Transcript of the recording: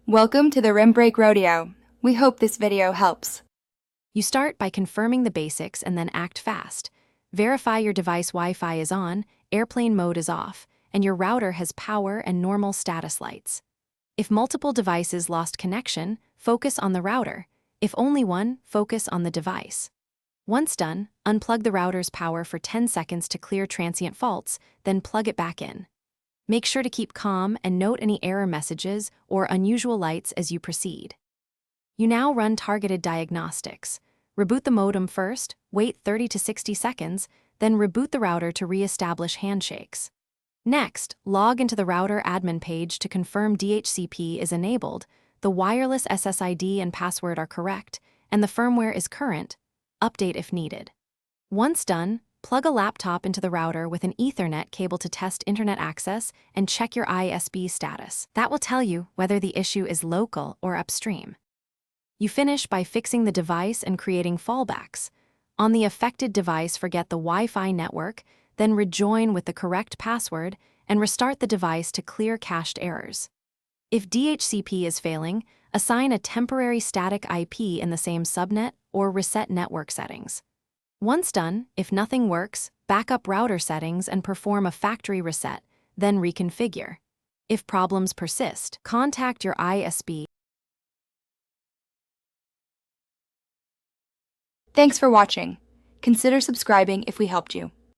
Welcome to the Rim Break Rodeo. We hope this video helps. You start by confirming the basics and then act fast. Verify your device Wi-Fi is on, airplane mode is off, and your router has power and normal status lights. If multiple devices lost connection, focus on the router. If only one, focus on the device. Once done, unplug the router's power for 10 seconds to clear transient faults, then plug it back in. Make sure to keep calm and note any error messages or unusual lights as you proceed. You now run targeted diagnostics. Reboot the modem first, wait 30 to 60 seconds, then reboot the router to re-establish handshakes. Next, log into the router admin page to confirm DHCP is enabled, the wireless SSID and password are correct, and the firmware is current. Update if needed. Once done, plug a laptop into the router with an Ethernet cable to test internet access and check your ISP status. That will tell you whether the issue is local or upstream. You finish by fixing the device and creating fallbacks. On the affected device, forget the Wi-Fi network, then rejoin with the correct password and restart the device to clear cached errors. If DHCP is failing, assign a temporary static IP in the same subnet or reset network settings. Once done, if nothing works, back up router settings and perform a factory reset, then reconfigure. If problems persist, contact your ISP. Thanks for watching. Consider subscribing if we helped you.